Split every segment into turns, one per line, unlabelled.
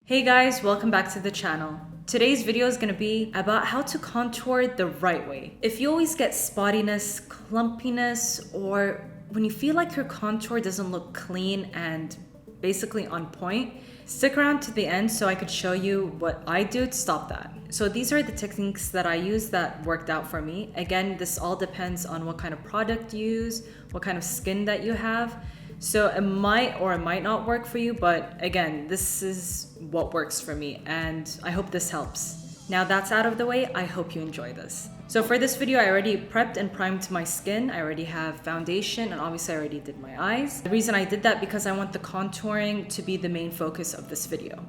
Hey guys, welcome back to the channel. Today's video is going to be about how to contour the right way. If you always get spottiness, clumpiness, or when you feel like your contour doesn't look clean and basically on point, stick around to the end so I could show you what I do to stop that. So these are the techniques that I use that worked out for me. Again, this all depends on what kind of product you use, what kind of skin that you have. So it might or it might not work for you, but again, this is what works for me and I hope this helps. Now that's out of the way, I hope you enjoy this. So for this video, I already prepped and primed my skin. I already have foundation and obviously I already did my eyes. The reason I did that because I want the contouring to be the main focus of this video.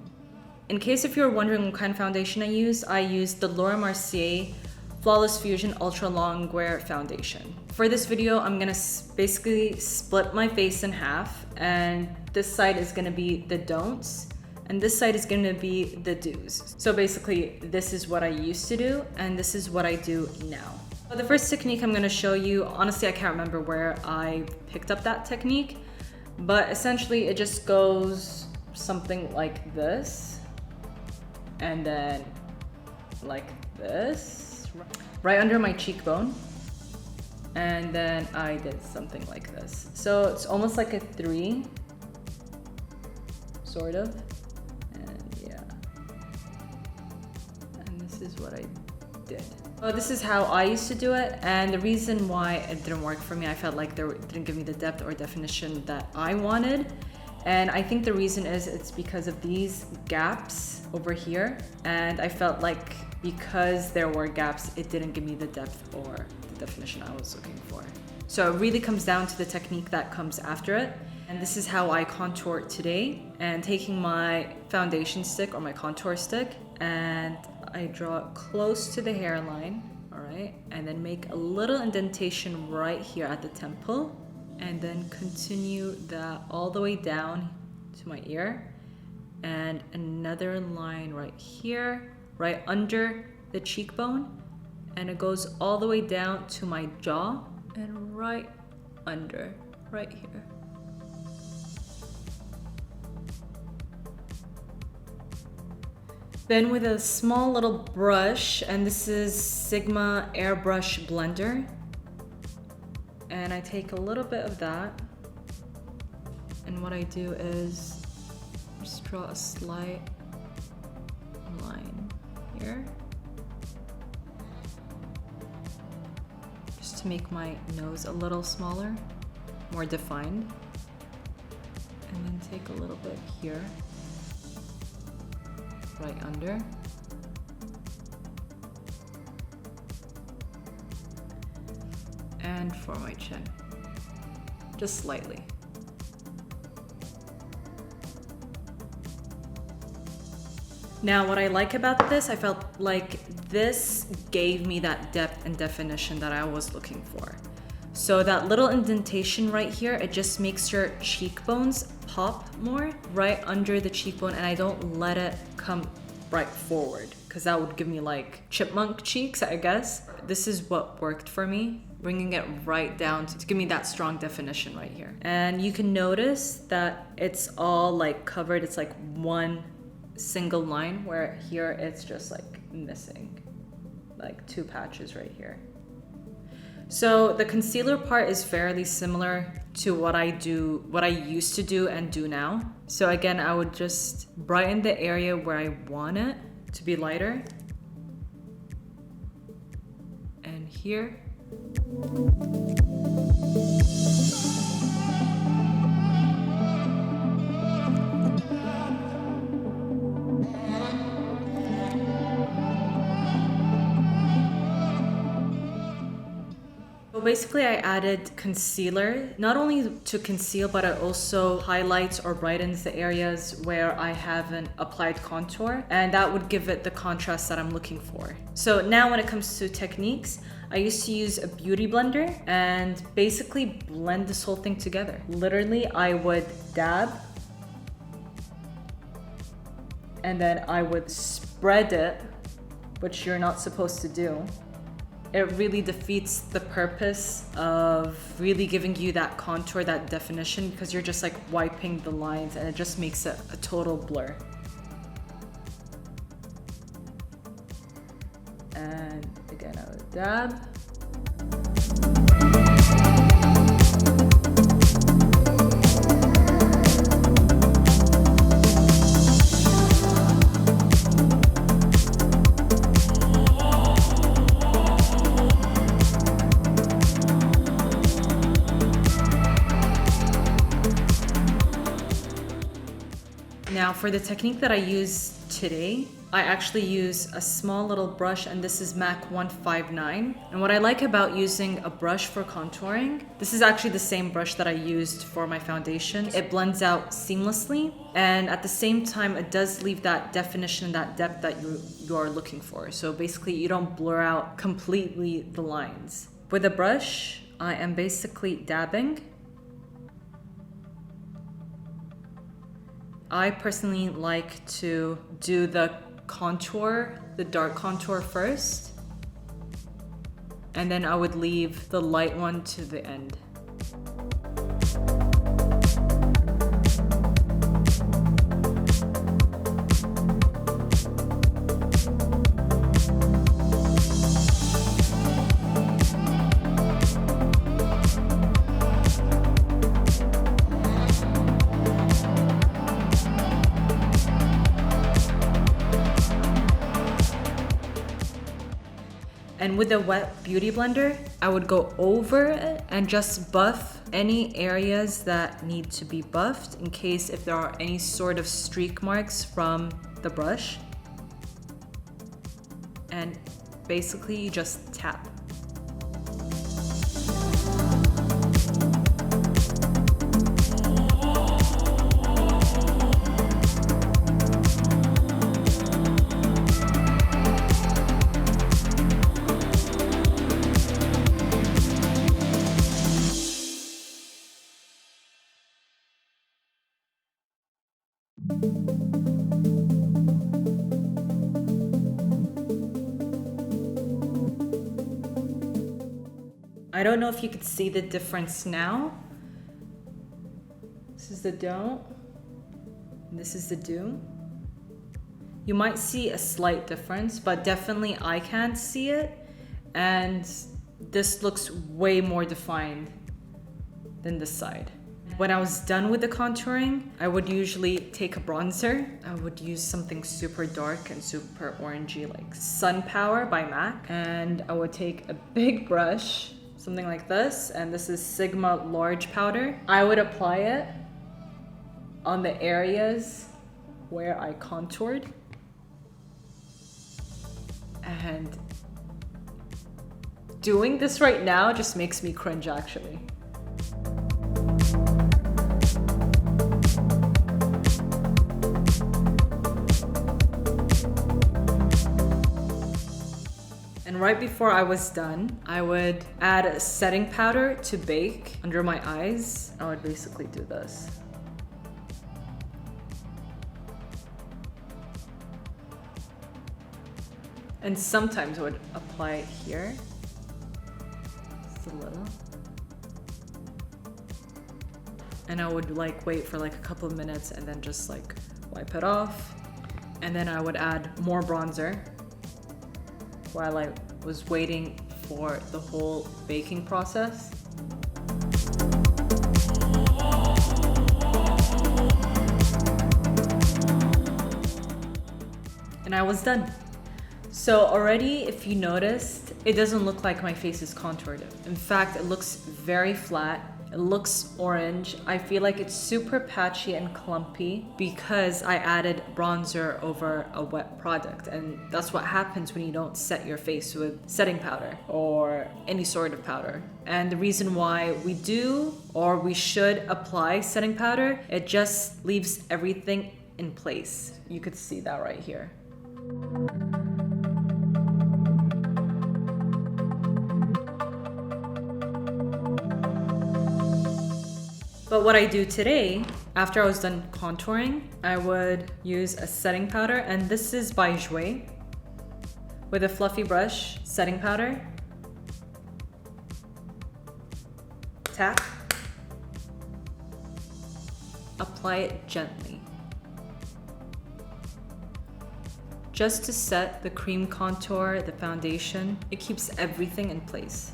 In case if you're wondering what kind of foundation I used the Laura Mercier Flawless Fusion Ultra Long Wear Foundation. For this video, I'm gonna basically split my face in half, and this side is gonna be the don'ts, and this side is gonna be the do's. So basically, this is what I used to do, and this is what I do now. So the first technique I'm gonna show you, honestly, I can't remember where I picked up that technique, but essentially it just goes something like this, and then like this, right under my cheekbone. And then I did something like this. So it's almost like a 3, sort of. And yeah. And this is what I did. So this is how I used to do it. And the reason why it didn't work for me, I felt like it didn't give me the depth or definition that I wanted. And I think the reason is it's because of these gaps over here. And I felt like because there were gaps, it didn't give me the depth or the definition I was looking for. So it really comes down to the technique that comes after it. And this is how I contour today. And taking my foundation stick or my contour stick, and I draw it close to the hairline, all right? And then make a little indentation right here at the temple. And then continue that all the way down to my ear. And another line right here, right under the cheekbone, and it goes all the way down to my jaw and right under, right here. Then with a small little brush, and this is Sigma Airbrush Blender, and I take a little bit of that, and what I do is just draw a slight line here, just to make my nose a little smaller, more defined, and then take a little bit here, right under, and for my chin, just slightly. Now, what I like about this, I felt like this gave me that depth and definition that I was looking for. So that little indentation right here, it just makes your cheekbones pop more right under the cheekbone, and I don't let it come right forward because that would give me like chipmunk cheeks, I guess. This is what worked for me, bringing it right down to give me that strong definition right here. And you can notice that it's all like covered. It's like one single line, where here it's just like missing like 2 patches right here. So the concealer part is fairly similar to what I used to do and do now. So again, I would just brighten the area where I want it to be lighter, and here. Basically, I added concealer, not only to conceal, but it also highlights or brightens the areas where I haven't applied contour, and that would give it the contrast that I'm looking for. So now when it comes to techniques, I used to use a beauty blender and basically blend this whole thing together. Literally, I would dab, and then I would spread it, which you're not supposed to do. It really defeats the purpose of really giving you that contour, that definition, because you're just like wiping the lines and it just makes it a total blur. And again, I would dab. Now for the technique that I use today, I actually use a small little brush, and this is MAC 159. And what I like about using a brush for contouring, this is actually the same brush that I used for my foundation. It blends out seamlessly, and at the same time, it does leave that definition, that depth that you are looking for. So basically, you don't blur out completely the lines. With a brush, I am basically dabbing. I personally like to do the contour, the dark contour first, and then I would leave the light one to the end. And with a wet beauty blender, I would go over it and just buff any areas that need to be buffed in case if there are any sort of streak marks from the brush. And basically you just tap. I don't know if you could see the difference now. This is the don't, and this is the do. You might see a slight difference, but definitely I can't see it. And this looks way more defined than this side. When I was done with the contouring, I would usually take a bronzer. I would use something super dark and super orangey, like Sun Power by MAC. And I would take a big brush, something like this, and this is Sigma Large Powder. I would apply it on the areas where I contoured. And doing this right now just makes me cringe, actually. And right before I was done, I would add a setting powder to bake under my eyes. I would basically do this. And sometimes I would apply it here. Just a little. And I would like wait for like a couple of minutes and then just like wipe it off. And then I would add more bronzer while I was waiting for the whole baking process. And I was done. So already, if you noticed, it doesn't look like my face is contoured. In fact, it looks very flat. It looks orange. I feel like it's super patchy and clumpy because I added bronzer over a wet product. And that's what happens when you don't set your face with setting powder or any sort of powder. And the reason why we do or we should apply setting powder, it just leaves everything in place. You could see that right here. But what I do today, after I was done contouring, I would use a setting powder, and this is by Jouer, with a fluffy brush, setting powder, tap, apply it gently. just to set the cream contour, the foundation. It keeps everything in place.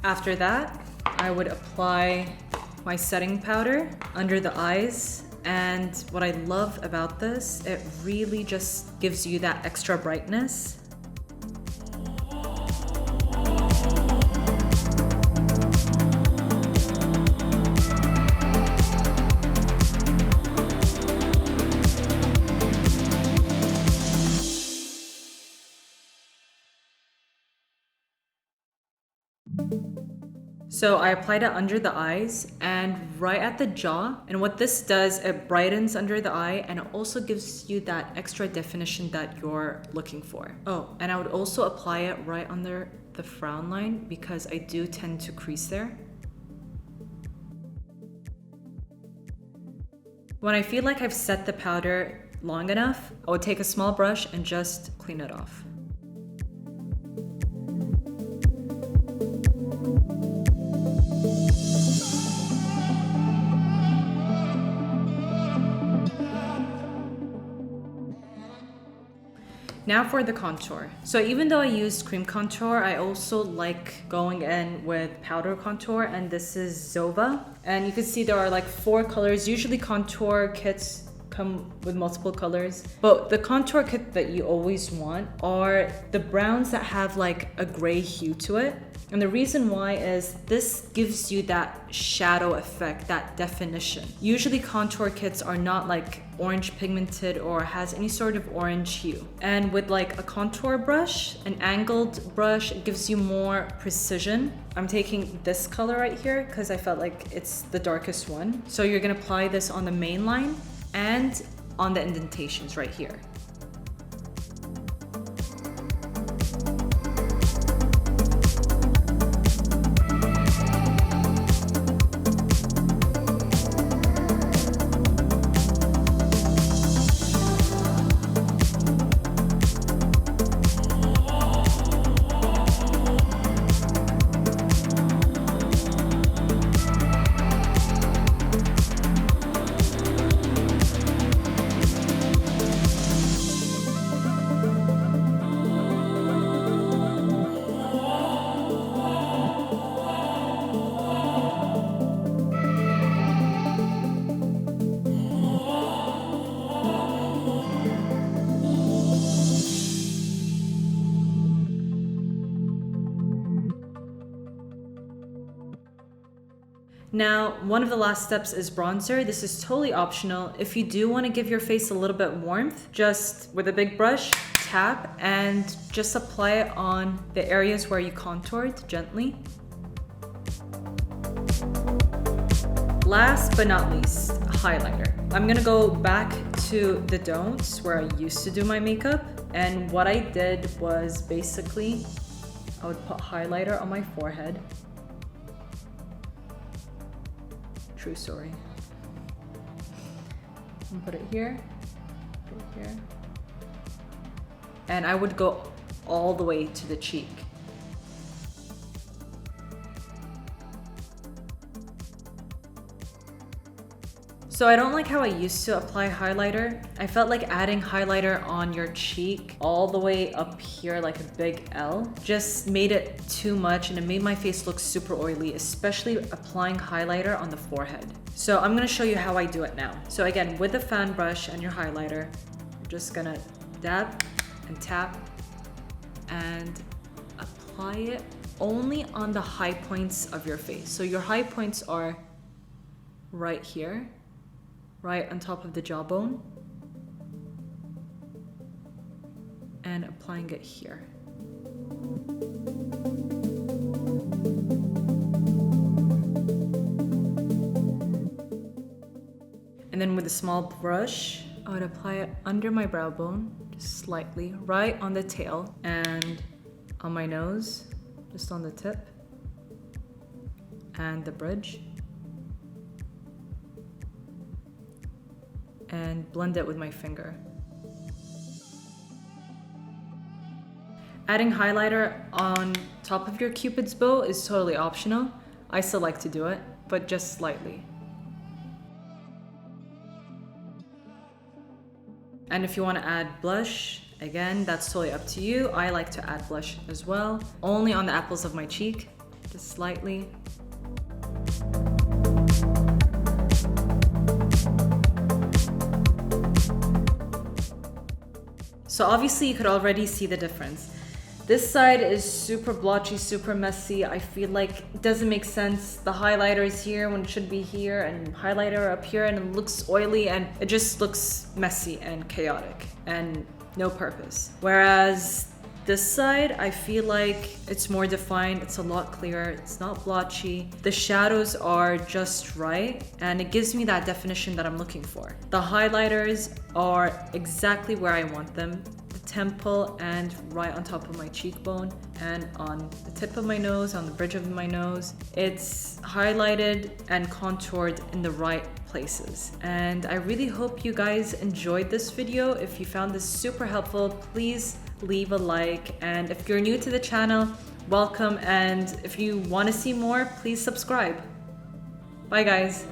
After that, I would apply my setting powder under the eyes. And what I love about this, it really just gives you that extra brightness. So I applied it under the eyes and right at the jaw. And what this does, it brightens under the eye and it also gives you that extra definition that you're looking for. Oh, and I would also apply it right under the frown line because I do tend to crease there. When I feel like I've set the powder long enough, I would take a small brush and just clean it off. Now for the contour. So even though I used cream contour, I also like going in with powder contour, and this is Zova. And you can see there are like 4 colors. Usually contour kits come with multiple colors, but the contour kit that you always want are the browns that have like a gray hue to it. And the reason why is this gives you that shadow effect, that definition. Usually contour kits are not like orange pigmented or has any sort of orange hue. And with like a contour brush, an angled brush, it gives you more precision. I'm taking this color right here because I felt like it's the darkest one. So you're gonna apply this on the main line and on the indentations right here. Now, one of the last steps is bronzer. This is totally optional. If you do want to give your face a little bit warmth, just with a big brush, tap and just apply it on the areas where you contoured gently. Last but not least, highlighter. I'm gonna go back to the Don'ts where I used to do my makeup. And what I did was basically, I would put highlighter on my forehead. True story. And put it here, put it here. And I would go all the way to the cheek. So I don't like how I used to apply highlighter. I felt like adding highlighter on your cheek all the way up here like a big L just made it too much and it made my face look super oily, especially applying highlighter on the forehead. So I'm gonna show you how I do it now. So again, with a fan brush and your highlighter, you're just gonna dab and tap and apply it only on the high points of your face. So your high points are right here, right on top of the jawbone, and applying it here. And then with a small brush, I would apply it under my brow bone, just slightly, right on the tail, and on my nose, just on the tip, and the bridge. And blend it with my finger. Adding highlighter on top of your Cupid's bow is totally optional. I still like to do it, but just slightly. And if you want to add blush, again, that's totally up to you. I like to add blush as well, only on the apples of my cheek, just slightly. So obviously you could already see the difference. This side is super blotchy, super messy. I feel like it doesn't make sense. The highlighter is here when it should be here, and highlighter up here, and it looks oily, and it just looks messy and chaotic and no purpose. Whereas this side, I feel like it's more defined, it's a lot clearer, it's not blotchy. The shadows are just right, and it gives me that definition that I'm looking for. The highlighters are exactly where I want them. Temple and right on top of my cheekbone and on the tip of my nose, on the bridge of my nose. It's highlighted and contoured in the right places. And I really hope you guys enjoyed this video. If you found this super helpful, please leave a like. And if you're new to the channel, welcome. And if you want to see more, please subscribe. Bye guys.